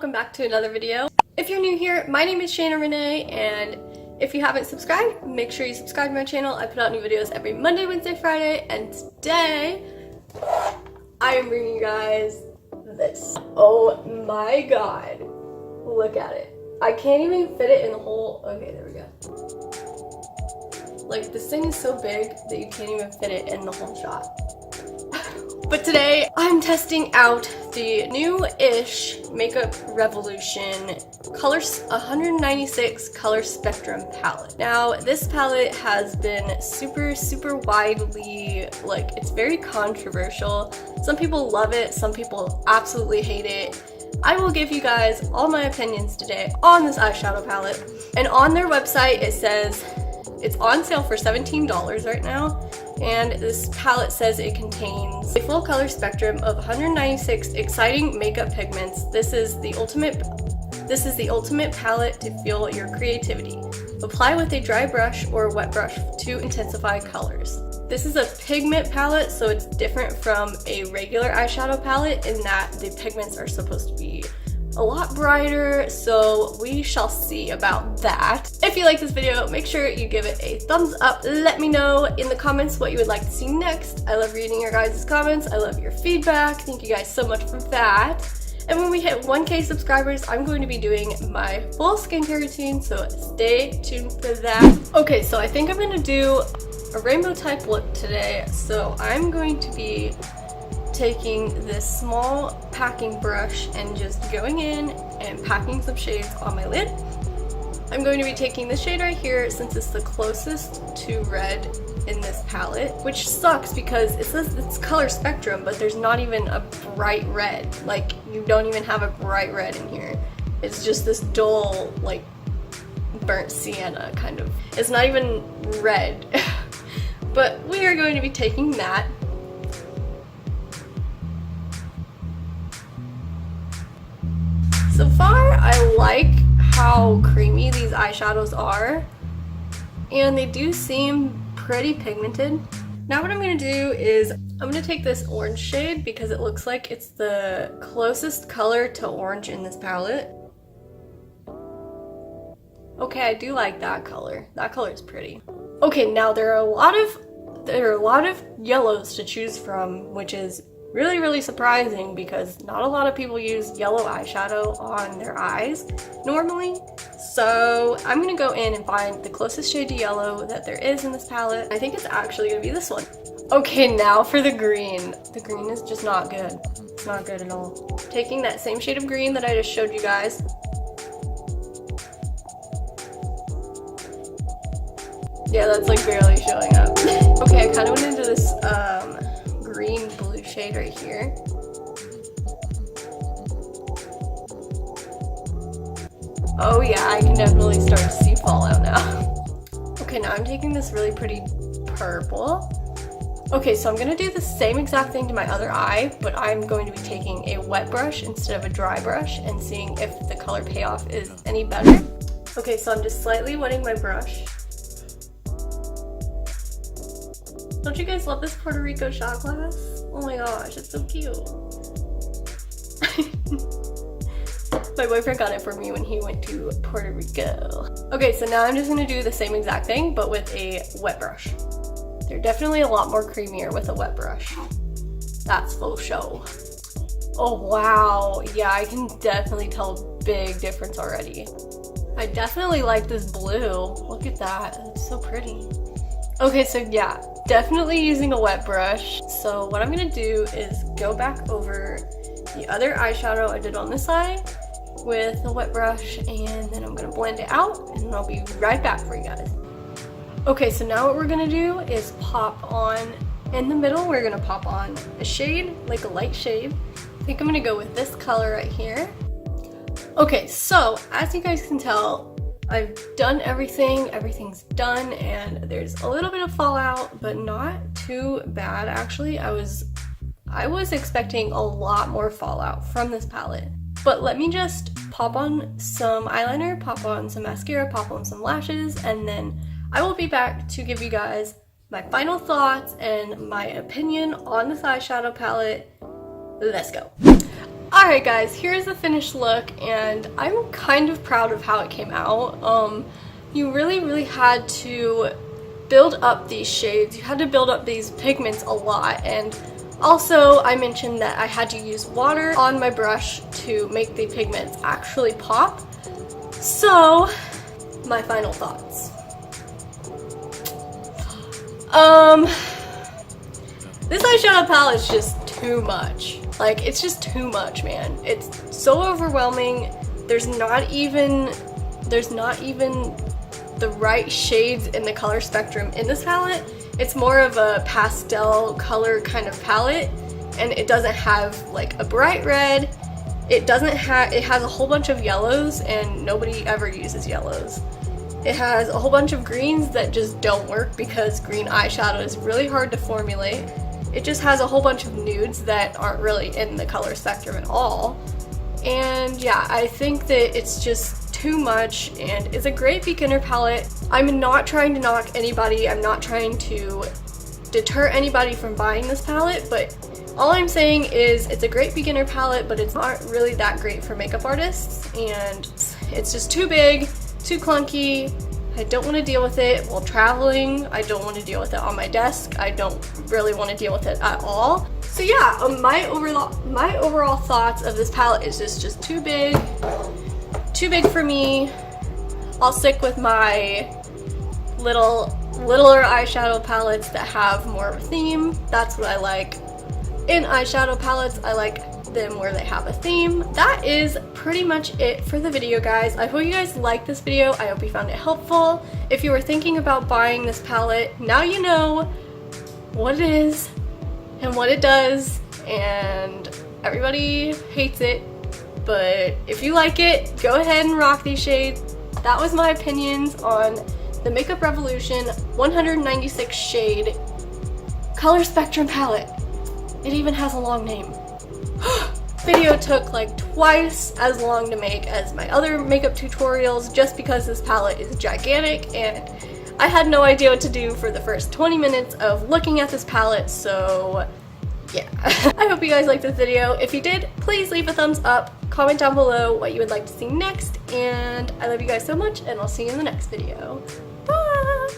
welcome back to another video. If you're new here, my name is Shana Renee, and if you haven't subscribed, make sure you subscribe to my channel. I put out new videos every Monday, Wednesday, Friday, and today I am bringing you guys this. Oh my god, look at it. I can't even fit it in the whole, okay, there we go. Like, this thing is so big that you can't even fit it in the whole shot. But today, I'm testing out the new-ish Makeup Revolution Colors 196 Color Spectrum palette. Now, this palette has been super widely, like, it's very controversial. Some people love it, some people absolutely hate it. I will give you guys all my opinions today on this eyeshadow palette. And on their website, it says it's on sale for $17 right now. And this palette says it contains a full color spectrum of 196 exciting makeup pigments. This is the ultimate palette to fuel your creativity. Apply with a dry brush or wet brush to intensify colors. This is a pigment palette, so it's different from a regular eyeshadow palette in that the pigments are supposed to be a lot brighter, so we shall see about that. If you like this video, make sure you give it a thumbs up. Let me know in the comments what you would like to see next. I love reading your guys' comments. I love your feedback. Thank you guys so much for that. And when we hit 1K subscribers, I'm going to be doing my full skincare routine, so stay tuned for that. Okay, so I think I'm gonna do a rainbow type look today. So I'm going to be taking this small packing brush and just going in and packing some shades on my lid. I'm going to be taking this shade right here since it's the closest to red in this palette, which sucks because it says it's color spectrum, but there's not even a bright red. Like, you don't even have a bright red in here. It's just this dull, like, burnt sienna kind of. It's not even red. But we are going to be taking that. So far, I like how creamy these eyeshadows are, and they do seem pretty pigmented. Now what I'm going to do is I'm going to take this orange shade because it looks like it's the closest color to orange in this palette. Okay, I do like that color. That color is pretty. Okay, now there are a lot of yellows to choose from, which is really surprising because not a lot of people use yellow eyeshadow on their eyes normally. So I'm gonna go in and find the closest shade to yellow that there is in this palette. I think it's actually gonna be this one. Okay, now for the green. The green is just not good. It's not good at all. Taking that same shade of green that I just showed you guys. Yeah, that's like barely showing up. Okay, I kind of went into this green blue shade right here. Oh yeah, I can definitely start to see fallout now. Okay, now I'm taking this really pretty purple. Okay, so I'm gonna do the same exact thing to my other eye, but I'm going to be taking a wet brush instead of a dry brush and seeing if the color payoff is any better. Okay, so I'm just slightly wetting my brush. Don't you guys love this Puerto Rico shot glass? Oh my gosh, it's so cute. My boyfriend got it for me when he went to Puerto Rico. Okay, so now I'm just gonna do the same exact thing, but with a wet brush. They're definitely a lot more creamier with a wet brush. That's faux show. Oh wow, yeah, I can definitely tell a big difference already. I definitely like this blue. Look at that, it's so pretty. Okay, so yeah, definitely using a wet brush. So what I'm gonna do is go back over the other eyeshadow I did on this eye with a wet brush, and then I'm gonna blend it out, and I'll be right back for you guys. Okay, so now what we're gonna do is pop on, in the middle, we're gonna pop on a shade, like a light shade. I think I'm gonna go with this color right here. Okay, so as you guys can tell, I've done everything, everything's done, and there's a little bit of fallout, but not too bad actually. I was expecting a lot more fallout from this palette. But let me just pop on some eyeliner, pop on some mascara, pop on some lashes, and then I will be back to give you guys my final thoughts and my opinion on this eyeshadow palette. Let's go. Alright guys, here's the finished look, and I'm kind of proud of how it came out. You really had to build up these shades. You had to build up these pigments a lot, and also I mentioned that I had to use water on my brush to make the pigments actually pop. So, my final thoughts. This eyeshadow palette is just too much. Like, it's just too much, man. It's so overwhelming. There's not even the right shades in the color spectrum in this palette. It's more of a pastel color kind of palette, and it doesn't have like a bright red. It has a whole bunch of yellows, and nobody ever uses yellows. It has a whole bunch of greens that just don't work because green eyeshadow is really hard to formulate. It just has a whole bunch of nudes that aren't really in the color spectrum at all. And yeah, I think that it's just too much, and it's a great beginner palette. I'm not trying to knock anybody, I'm not trying to deter anybody from buying this palette, but all I'm saying is it's a great beginner palette, but it's not really that great for makeup artists, and it's just too big, too clunky. I don't want to deal with it while traveling. I don't want to deal with it on my desk. I don't really want to deal with it at all. So yeah, my overall thoughts of this palette is just too big for me. I'll stick with my littler eyeshadow palettes that have more of a theme. That's what I like. In eyeshadow palettes, I like them where they have a theme. That is pretty much it for the video, guys. I hope you guys liked this video. I hope you found it helpful. If you were thinking about buying this palette, now you know what it is and what it does, and everybody hates it, but if you like it, go ahead and rock these shades. That was my opinions on the Makeup Revolution 196 shade color spectrum palette. It even has a long name. Video took like twice as long to make as my other makeup tutorials just because this palette is gigantic, and I had no idea what to do for the first 20 minutes of looking at this palette, so yeah. I hope you guys liked this video. If you did, please leave a thumbs up, comment down below what you would like to see next, and I love you guys so much, and I'll see you in the next video. Bye!